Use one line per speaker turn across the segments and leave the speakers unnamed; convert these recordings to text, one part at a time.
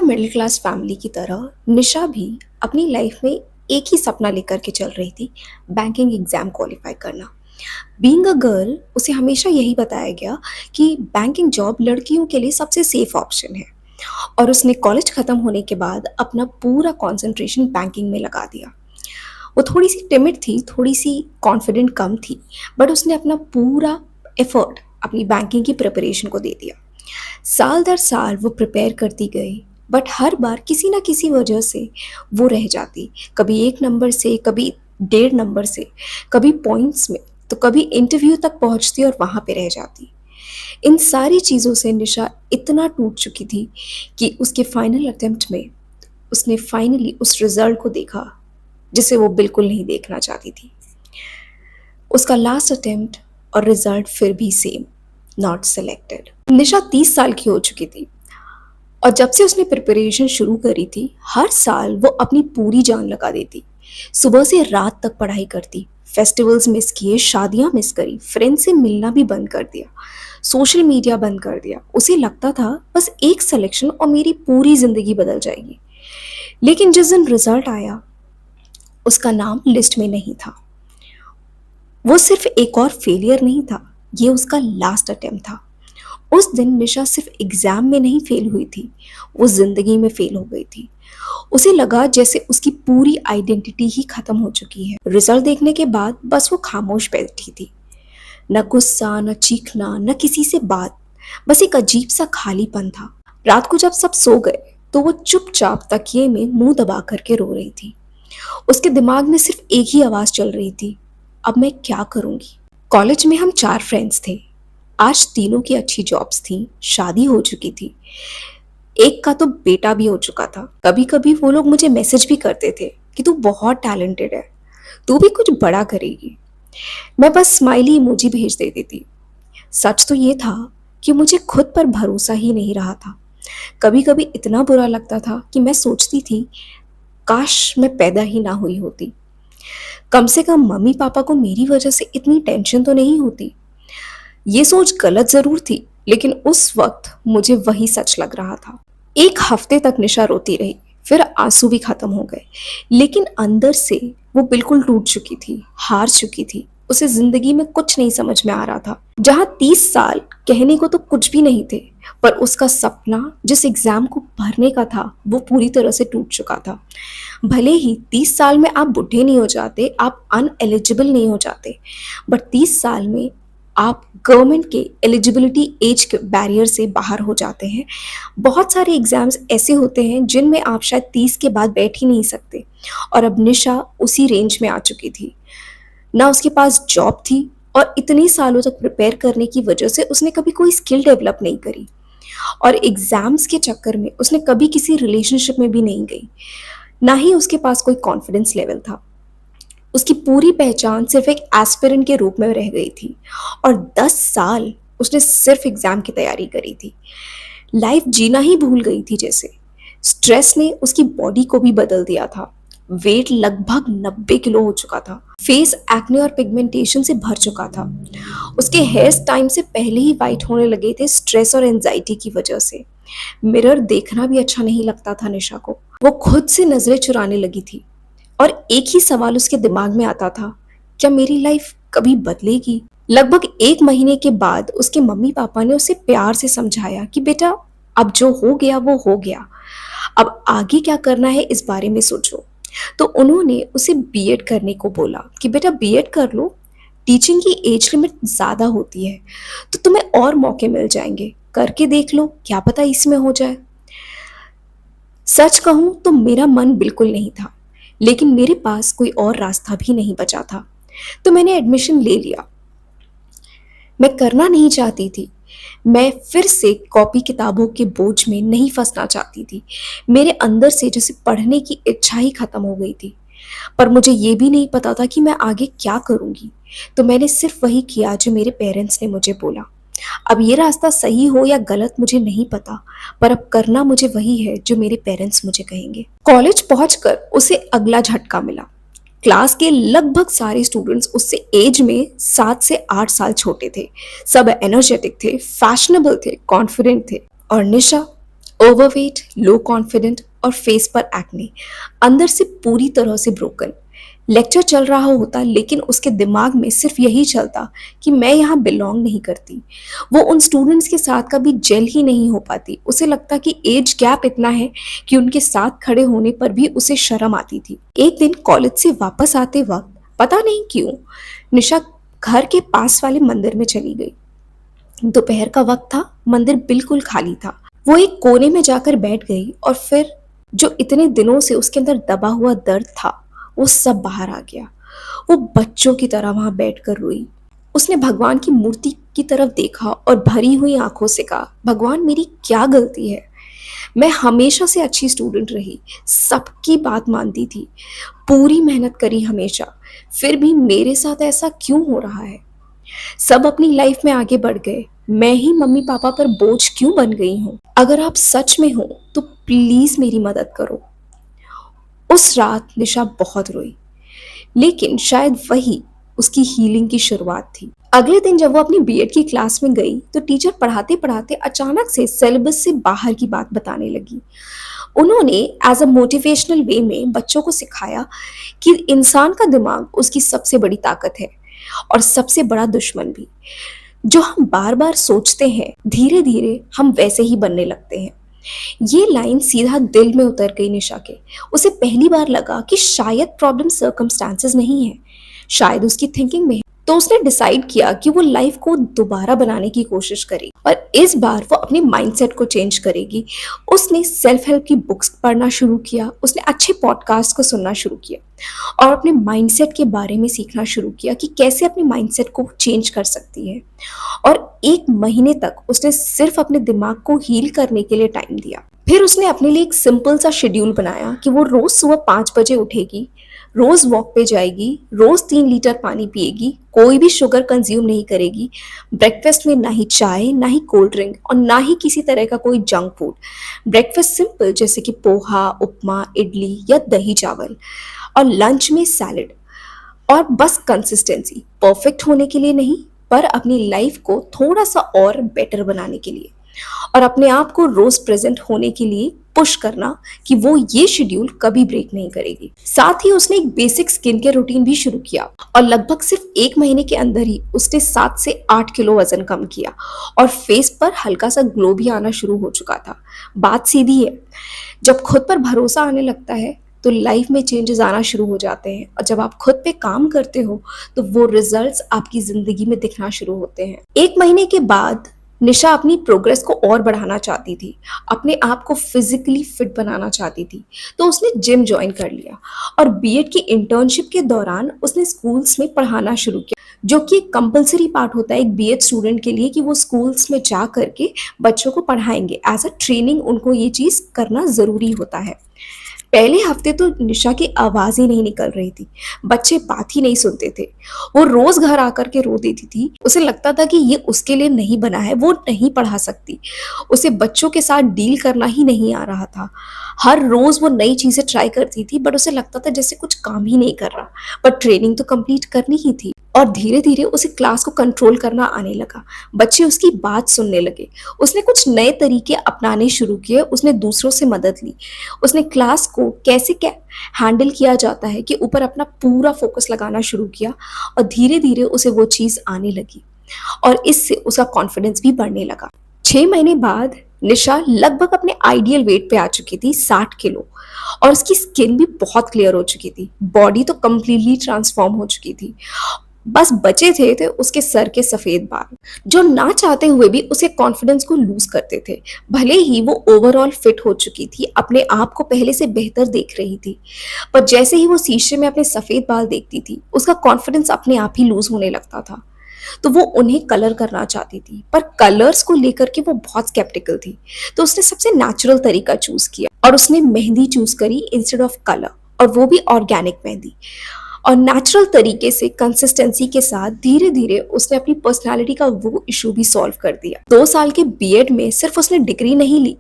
Middle class family की तरह निशा भी अपनी लाइफ में एक ही सपना लेकर के चल रही थी। बैंकिंग एग्जाम क्वालिफाई करना। बीइंग अ गर्ल उसे हमेशा यही बताया गया कि बैंकिंग जॉब लड़कियों के लिए सबसे सेफ ऑप्शन है। और उसने कॉलेज खत्म होने के बाद अपना पूरा कंसंट्रेशन बैंकिंग में लगा दिया। वो थोड़ी सी टिमिड थी, थोड़ी सी कॉन्फिडेंट कम थी, बट उसने अपना पूरा एफर्ट अपनी बैंकिंग की प्रिपरेशन को दे दिया। साल दर साल वो प्रिपेयर करती गई, बट हर बार किसी ना किसी वजह से वो रह जाती। कभी एक नंबर से, कभी 1.5 नंबर से, कभी पॉइंट्स में, तो कभी इंटरव्यू तक पहुंचती और वहां पे रह जाती। इन सारी चीज़ों से निशा इतना टूट चुकी थी कि उसके फाइनल अटेम्प्ट में उसने फाइनली उस रिजल्ट को देखा जिसे वो बिल्कुल नहीं देखना चाहती थी। उसका लास्ट अटेम्प्ट और रिजल्ट फिर भी सेम, नॉट सेलेक्टेड। निशा 30 साल की हो चुकी थी और जब से उसने प्रिपरेशन शुरू करी थी, हर साल वो अपनी पूरी जान लगा देती। सुबह से रात तक पढ़ाई करती, फेस्टिवल्स मिस किए, शादियां मिस करी, फ्रेंड से मिलना भी बंद कर दिया, सोशल मीडिया बंद कर दिया। उसे लगता था बस एक सिलेक्शन और मेरी पूरी जिंदगी बदल जाएगी। लेकिन जिस दिन रिजल्ट आया, उसका नाम लिस्ट में नहीं था। वो सिर्फ एक और फेलियर नहीं था, ये उसका लास्ट अटेम्प्ट था। उस दिन निशा सिर्फ एग्जाम में नहीं फेल हुई थी, वो जिंदगी में फेल हो गई थी। उसे लगा जैसे उसकी पूरी आइडेंटिटी ही खत्म हो चुकी है। रिजल्ट देखने के बाद बस वो खामोश बैठी थी। न गुस्सा, न चीखना, न किसी से बात, बस एक अजीब सा खालीपन था। रात को जब सब सो गए तो वो चुपचाप तकिए में मुंह दबा करके रो रही थी। उसके दिमाग में सिर्फ एक ही आवाज चल रही थी, अब मैं क्या करूंगी। कॉलेज में हम 4 फ्रेंड्स थे। आज तीनों की अच्छी जॉब्स थी, शादी हो चुकी थी, एक का तो बेटा भी हो चुका था। कभी कभी वो लोग मुझे मैसेज भी करते थे कि तू बहुत टैलेंटेड है, तू भी कुछ बड़ा करेगी। मैं बस स्माइली इमोजी भेज देती थी। सच तो ये था कि मुझे खुद पर भरोसा ही नहीं रहा था। कभी कभी इतना बुरा लगता था कि मैं सोचती थी काश मैं पैदा ही ना हुई होती। कम से कम मम्मी पापा को मेरी वजह से इतनी टेंशन तो नहीं होती। ये सोच गलत जरूर थी, लेकिन उस वक्त मुझे वही सच लग रहा था। एक हफ्ते तक निशा रोती रही, फिर आंसू भी खत्म हो गए, लेकिन अंदर से वो बिल्कुल टूट चुकी थी, हार चुकी थी। उसे जिंदगी में कुछ नहीं समझ में आ रहा था। जहां 30 साल कहने को तो कुछ भी नहीं थे, पर उसका सपना जिस एग्जाम को भरने का था वो पूरी तरह से टूट चुका था। भले ही 30 साल में आप बुढ़े नहीं हो जाते, आप अनएलिजिबल नहीं हो जाते, बट 30 साल में आप गवर्नमेंट के एलिजिबिलिटी एज के बैरियर से बाहर हो जाते हैं। बहुत सारे एग्जाम्स ऐसे होते हैं जिनमें आप शायद 30 के बाद बैठ ही नहीं सकते, और अब निशा उसी रेंज में आ चुकी थी। ना उसके पास जॉब थी, और इतने सालों तक प्रिपेयर करने की वजह से उसने कभी कोई स्किल डेवलप नहीं करी, और एग्जाम्स के चक्कर में उसने कभी किसी रिलेशनशिप में भी नहीं गई। ना ही उसके पास कोई कॉन्फिडेंस लेवल था। उसकी पूरी पहचान सिर्फ एक एस्पिरेंट के रूप में रह गई थी, और 10 साल उसने सिर्फ एग्जाम की तैयारी करी थी। लाइफ जीना ही भूल गई थी जैसे। स्ट्रेस ने उसकी बॉडी को भी बदल दिया था। वेट लगभग 90 किलो हो चुका था। फेस एक्ने और पिगमेंटेशन से भर चुका था। उसके हेयर्स टाइम से पहले ही वाइट होने लगे थे, स्ट्रेस और एंजाइटी की वजह से। मिरर देखना भी अच्छा नहीं लगता था निशा को। वो खुद से नजरें चुराने लगी थी, और एक ही सवाल उसके दिमाग में आता था, क्या मेरी लाइफ कभी बदलेगी। लगभग 1 महीने के बाद उसके मम्मी पापा ने उसे प्यार से समझाया कि बेटा, अब जो हो गया वो हो गया, अब आगे क्या करना है इस बारे में सोचो। तो उन्होंने उसे बीएड करने को बोला कि बेटा बीएड कर लो, टीचिंग की एज लिमिट ज़्यादा होती है तो तुम्हें और मौके मिल जाएंगे, करके देख लो, क्या पता इसमें हो जाए। सच कहूं तो मेरा मन बिल्कुल नहीं था, लेकिन मेरे पास कोई और रास्ता भी नहीं बचा था, तो मैंने एडमिशन ले लिया। मैं करना नहीं चाहती थी। मैं फिर से कॉपी किताबों के बोझ में नहीं फंसना चाहती थी। मेरे अंदर से जैसे पढ़ने की इच्छा ही खत्म हो गई थी। पर मुझे ये भी नहीं पता था कि मैं आगे क्या करूंगी, तो मैंने सिर्फ वही किया जो मेरे पेरेंट्स ने मुझे बोला। अब ये रास्ता सही हो या गलत मुझे नहीं पता, पर अब करना मुझे वही है जो मेरे पेरेंट्स मुझे कहेंगे। कॉलेज पहुंचकर उसे अगला झटका मिला। क्लास के लगभग सारे स्टूडेंट्स उससे एज में 7 से 8 साल छोटे थे। सब एनर्जेटिक थे, फैशनेबल थे, कॉन्फिडेंट थे, और निशा ओवरवेट, लो कॉन्फिडेंट और फेस पर एक्ने, अंदर से पूरी तरह से ब्रोकन। लेक्चर चल रहा होता लेकिन उसके दिमाग में सिर्फ यही चलता कि मैं यहाँ बिलोंग नहीं करती। वो उन स्टूडेंट्स के साथ कभी जेल ही नहीं हो पाती। उसे लगता कि एज गैप इतना है कि उनके साथ खड़े होने पर भी उसे शर्म आती थी। एक दिन कॉलेज से वापस आते वक्त पता नहीं क्यों निशा घर के पास वाले मंदिर में चली गई। दोपहर का वक्त था, मंदिर बिल्कुल खाली था। वो एक कोने में जाकर बैठ गई और फिर जो इतने दिनों से उसके अंदर दबा हुआ दर्द था वो सब बाहर आ गया। वो बच्चों की तरह वहां बैठकर रोई। उसने भगवान की मूर्ति की तरफ देखा और भरी हुई आंखों से कहा, भगवान मेरी क्या गलती है? मैं हमेशा से अच्छी स्टूडेंट रही, सबकी बात मानती थी, पूरी मेहनत करी हमेशा, फिर भी मेरे साथ ऐसा क्यों हो रहा है? सब अपनी लाइफ में आगे बढ़ गए, मैं ही मम्मी पापा पर बोझ क्यों बन गई हूँ? अगर आप सच में हो तो प्लीज मेरी मदद करो। उस रात निशा बहुत रोई, लेकिन शायद वही उसकी हीलिंग की शुरुआत थी। अगले दिन जब वो अपनी बीएड की क्लास में गई तो टीचर पढ़ाते पढ़ाते अचानक से सिलेबस से बाहर की बात बताने लगी। उन्होंने एज अ मोटिवेशनल वे में बच्चों को सिखाया कि इंसान का दिमाग उसकी सबसे बड़ी ताकत है और सबसे बड़ा दुश्मन भी। जो हम बार बार सोचते हैं धीरे धीरे हम वैसे ही बनने लगते हैं। ये लाइन सीधा दिल में उतर गई निशा के। उसे पहली बार लगा कि शायद प्रॉब्लम सर्कमस्टांसेस नहीं है, शायद उसकी थिंकिंग में है। तो उसने डिसाइड किया कि वो लाइफ को दोबारा बनाने की कोशिश करेगी और इस बार वो अपने माइंडसेट को चेंज करेगी। उसने सेल्फ हेल्प की बुक्स पढ़ना शुरू किया, उसने अच्छे पॉडकास्ट को सुनना शुरू किया और अपने माइंडसेट के बारे में सीखना शुरू किया कि कैसे अपने माइंडसेट को चेंज कर सकती है। और 1 महीने तक उसने सिर्फ अपने दिमाग को हील करने के लिए टाइम दिया। फिर उसने अपने लिए एक सिंपल सा शेड्यूल बनाया कि वो रोज सुबह 5 बजे उठेगी, रोज वॉक पे जाएगी, रोज 3 लीटर पानी पिएगी, कोई भी शुगर कंज्यूम नहीं करेगी, ब्रेकफास्ट में ना ही चाय ना ही कोल्ड ड्रिंक और ना ही किसी तरह का कोई जंक फूड। ब्रेकफास्ट सिंपल जैसे कि पोहा, उपमा, इडली या दही चावल और लंच में सैलेड। और बस कंसिस्टेंसी, परफेक्ट होने के लिए नहीं पर अपनी लाइफ को थोड़ा सा और बेटर बनाने के लिए और अपने आप को रोज प्रेजेंट होने के लिए पुश करना कि वो ये शेड्यूल कभी ब्रेक नहीं करेगी। साथ ही उसने एक बेसिक स्किन केयर रूटीन भी शुरू किया और लगभग सिर्फ 1 महीने के अंदर ही उसने 7 से 8 किलो वजन कम किया और फेस पर हल्का सा ग्लो भी आना शुरू हो चुका था। बात सीधी है, जब खुद पर भरोसा आने लगता है तो लाइफ में चेंजेस आना शुरू हो जाते हैं और जब आप खुद पे काम करते हो तो वो रिजल्ट्स आपकी जिंदगी में दिखना शुरू होते हैं। 1 महीने के बाद निशा अपनी प्रोग्रेस को और बढ़ाना चाहती थी, अपने आप को फिजिकली फिट बनाना चाहती थी, तो उसने जिम ज्वाइन कर लिया और बीएड की इंटर्नशिप के दौरान उसने स्कूल्स में पढ़ाना शुरू किया, जो कि एक कंपलसरी पार्ट होता है एक बीएड स्टूडेंट के लिए कि वो स्कूल्स में जा करके बच्चों को पढ़ाएंगे। एज अ ट्रेनिंग उनको ये चीज़ करना ज़रूरी होता है। पहले हफ्ते तो निशा की आवाज ही नहीं निकल रही थी, बच्चे बात ही नहीं सुनते थे। वो रोज घर आकर के रो देती थी। उसे लगता था कि ये उसके लिए नहीं बना है, वो नहीं पढ़ा सकती। उसे बच्चों के साथ डील करना ही नहीं आ रहा था। हर रोज वो नई चीजें ट्राई करती थी बट उसे लगता था जैसे कुछ काम ही नहीं कर रहा। पर ट्रेनिंग तो कंप्लीट करनी ही थी और धीरे धीरे उसे क्लास को कंट्रोल करना आने लगा। बच्चे उसकी बात सुनने लगे। उसने कुछ नए तरीके अपनाने शुरू किए, उसने दूसरों से मदद ली, उसने क्लास को कैसे क्या हैंडल किया जाता है कि ऊपर अपना पूरा फोकस लगाना शुरू किया और धीरे धीरे उसे वो चीज़ आने लगी और इससे उसका कॉन्फिडेंस भी बढ़ने लगा। 6 महीने बाद निशा लगभग अपने आइडियल वेट पे आ चुकी थी, 60 किलो, और उसकी स्किन भी बहुत क्लियर हो चुकी थी। बॉडी तो कम्प्लीटली ट्रांसफॉर्म हो चुकी थी। बस बचे थे उसके सर के सफेद बाल, जो ना चाहते हुए भी उसे कॉन्फिडेंस को लूज करते थे। भले ही वो ओवरऑल फिट हो चुकी थी, अपने आप को पहले से बेहतर देख रही थी, पर जैसे ही वो शीशे में अपने सफेद बाल देखती थी उसका कॉन्फिडेंस अपने आप ही लूज होने लगता था। तो वो उन्हें कलर करना चाहती थी, पर कलर्स को लेकर के वो बहुत स्केप्टिकल थी। तो उसने सबसे नेचुरल तरीका चूज किया और उसने मेहंदी चूज करी इंस्टेड ऑफ कलर, और वो भी ऑर्गेनिक मेहंदी। और नेचुरल तरीके से कंसिस्टेंसी के साथ धीरे-धीरे उसने अपनी पर्सनैलिटी का वो इश्यू भी सॉल्व कर दिया। 2 साल के बीएड में सिर्फ उसने डिग्री नहीं ली,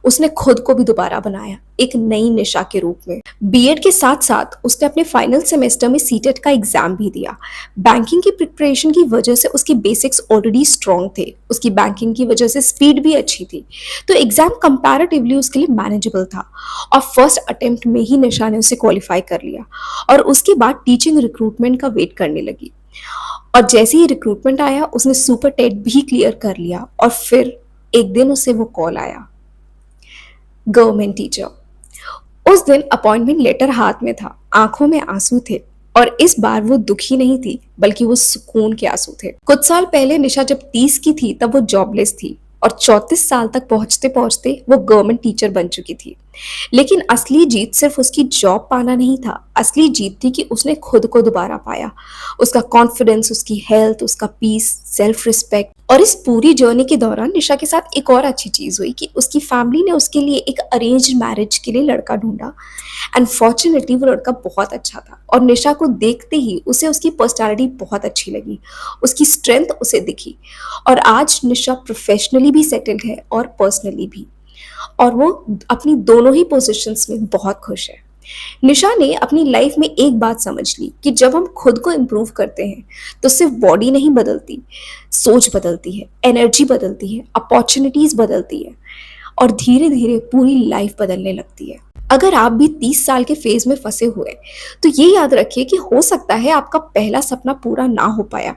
उसने खुद को भी दोबारा बनाया, एक नई निशा के रूप में। बीएड के साथ-साथ उसने अपने फाइनल सेमेस्टर में सीटेट का एग्ज़ाम भी दिया। बैंकिंग की प्रिपरेशन की वजह से उसके बेसिक्स ऑलरेडी स्ट्रॉन्ग थे, उसकी बैंकिंग की वजह से स्पीड भी अच्छी थी, तो एग्ज़ाम कंपैरेटिवली उसके लिए मैनेजेबल था और फर्स्ट अटेम्प्ट में ही निशा ने उसे क्वालीफाई कर लिया और उसके बाद टीचिंग रिक्रूटमेंट का वेट करने लगी। और जैसे ही रिक्रूटमेंट आया उसने सुपर टेट भी क्लियर कर लिया और फिर एक दिन उसे वो कॉल आया, गवर्नमेंट टीचर। उस दिन अपॉइंटमेंट लेटर हाथ में था, आंखों में आंसू थे और इस बार वो दुखी नहीं थी बल्कि वो सुकून के आंसू थे। कुछ साल पहले निशा जब 30 की थी तब वो जॉबलेस थी और 34 साल तक पहुंचते पहुंचते वो गवर्नमेंट टीचर बन चुकी थी। लेकिन असली जीत सिर्फ उसकी जॉब पाना नहीं था, असली जीत थी कि उसने खुद को दोबारा पाया। उसका कॉन्फिडेंस, उसकी हेल्थ, उसका पीस, सेल्फ रिस्पेक्ट। और इस पूरी जर्नी के दौरान निशा के साथ एक और अच्छी चीज़ हुई कि उसकी फैमिली ने उसके लिए एक अरेंज्ड मैरिज के लिए लड़का ढूंढा एंड फॉर्चुनेटली वो लड़का बहुत अच्छा था और निशा को देखते ही उसे उसकी पर्सनालिटी बहुत अच्छी लगी, उसकी स्ट्रेंथ उसे दिखी और आज निशा प्रोफेशनली भी सेटल्ड है और पर्सनली भी, और वो अपनी दोनों ही पोजीशंस में बहुत खुश है। निशा ने अपनी लाइफ में एक बात समझ ली कि जब हम खुद को इम्प्रूव करते हैं तो सिर्फ बॉडी नहीं बदलती, सोच बदलती है, एनर्जी बदलती है, अपॉर्चुनिटीज बदलती है और धीरे धीरे पूरी लाइफ बदलने लगती है। अगर आप भी 30 साल के फेज में फंसे हुए तो ये याद रखिए कि हो सकता है आपका पहला सपना पूरा ना हो पाया,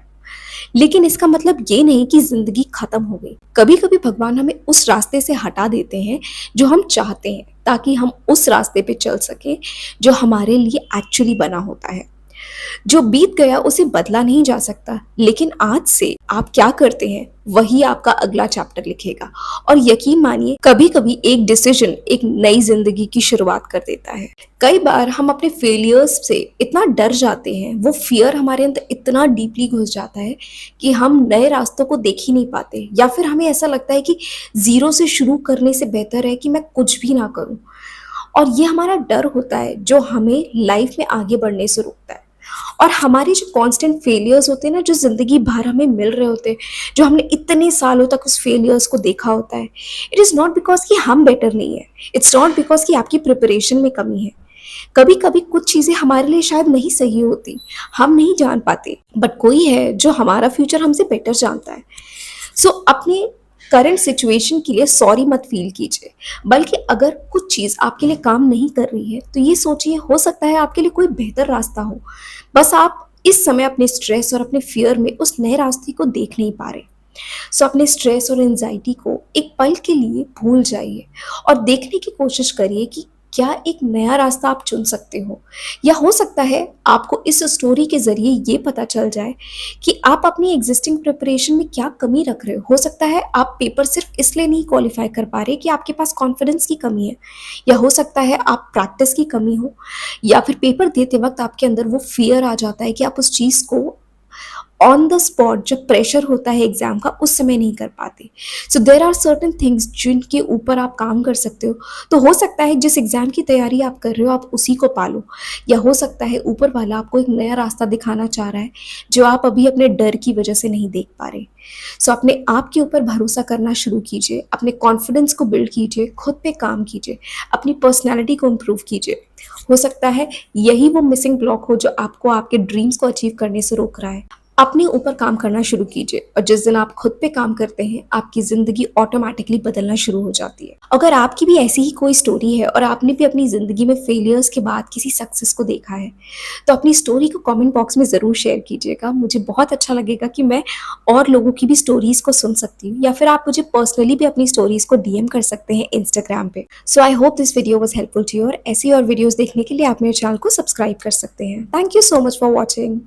लेकिन इसका मतलब ये नहीं कि जिंदगी खत्म हो गई। कभी कभी भगवान हमें उस रास्ते से हटा देते हैं जो हम चाहते हैं ताकि हम उस रास्ते पे चल सकें जो हमारे लिए एक्चुअली बना होता है। जो बीत गया उसे बदला नहीं जा सकता, लेकिन आज से आप क्या करते हैं वही आपका अगला चैप्टर लिखेगा। और यकीन मानिए कभी कभी एक डिसीजन एक नई जिंदगी की शुरुआत कर देता है। कई बार हम अपने फेलियर्स से इतना डर जाते हैं, वो फियर हमारे अंदर इतना डीपली घुस जाता है कि हम नए रास्तों को देख ही नहीं पाते, या फिर हमें ऐसा लगता है कि जीरो से शुरू करने से बेहतर है कि मैं कुछ भी ना करूं। और ये हमारा डर होता है जो हमें लाइफ में आगे बढ़ने से रोकता है। और हमारे जो कांस्टेंट फेलियर्स होते हैं ना, जो ज़िंदगी भर हमें मिल रहे होते हैं, जो हमने इतने सालों तक उस फेलियर्स को देखा होता है, इट इज़ नॉट बिकॉज कि हम बेटर नहीं है, इट्स नॉट बिकॉज कि आपकी प्रिपरेशन में कमी है। कभी कभी कुछ चीज़ें हमारे लिए शायद नहीं सही होती, हम नहीं जान पाते, बट कोई है जो हमारा फ्यूचर हमसे बेटर जानता है। सो अपने करंट सिचुएशन के लिए सॉरी मत फील कीजिए, बल्कि अगर कुछ चीज़ आपके लिए काम नहीं कर रही है तो ये सोचिए हो सकता है आपके लिए कोई बेहतर रास्ता हो, बस आप इस समय अपने स्ट्रेस और अपने फियर में उस नए रास्ते को देख नहीं पा रहे। सो अपने स्ट्रेस और एंजाइटी को एक पल के लिए भूल जाइए और देखने की कोशिश करिए कि क्या एक नया रास्ता आप चुन सकते हो। या हो सकता है आपको इस स्टोरी के ज़रिए ये पता चल जाए कि आप अपनी एग्जिस्टिंग प्रिपरेशन में क्या कमी रख रहे हो सकता है आप पेपर सिर्फ इसलिए नहीं क्वालिफाई कर पा रहे कि आपके पास कॉन्फिडेंस की कमी है, या हो सकता है आप प्रैक्टिस की कमी हो, या फिर पेपर देते वक्त आपके अंदर वो फियर आ जाता है कि आप उस चीज़ को ऑन द स्पॉट जब प्रेशर होता है एग्जाम का उस समय नहीं कर पाते। सो देर आर सर्टन थिंग्स जिनके ऊपर आप काम कर सकते हो। तो हो सकता है जिस एग्जाम की तैयारी आप कर रहे हो आप उसी को पालो, या हो सकता है ऊपर वाला आपको एक नया रास्ता दिखाना चाह रहा है जो आप अभी अपने डर की वजह से नहीं देख पा रहे। सो अपने आप के ऊपर भरोसा करना शुरू कीजिए, अपने कॉन्फिडेंस को बिल्ड कीजिए, खुद पे काम कीजिए, अपनी पर्सनैलिटी को इम्प्रूव कीजिए। हो सकता है यही वो मिसिंग ब्लॉक हो जो आपको आपके ड्रीम्स को अचीव करने से रोक रहा है। अपने ऊपर काम करना शुरू कीजिए और जिस दिन आप खुद पे काम करते हैं आपकी ज़िंदगी ऑटोमेटिकली बदलना शुरू हो जाती है। अगर आपकी भी ऐसी ही कोई स्टोरी है और आपने भी अपनी ज़िंदगी में फेलियर्स के बाद किसी सक्सेस को देखा है तो अपनी स्टोरी को कमेंट बॉक्स में ज़रूर शेयर कीजिएगा। मुझे बहुत अच्छा लगेगा कि मैं और लोगों की भी स्टोरीज़ को सुन सकती हूँ, या फिर आप मुझे पर्सनली भी अपनी स्टोरीज़ को डीएम कर सकते हैं इंस्टाग्राम पे। So I hope this video was helpful to you और ऐसी और वीडियोज़ देखने के लिए आप मेरे चैनल को सब्सक्राइब कर सकते हैं। Thank you so much for watching.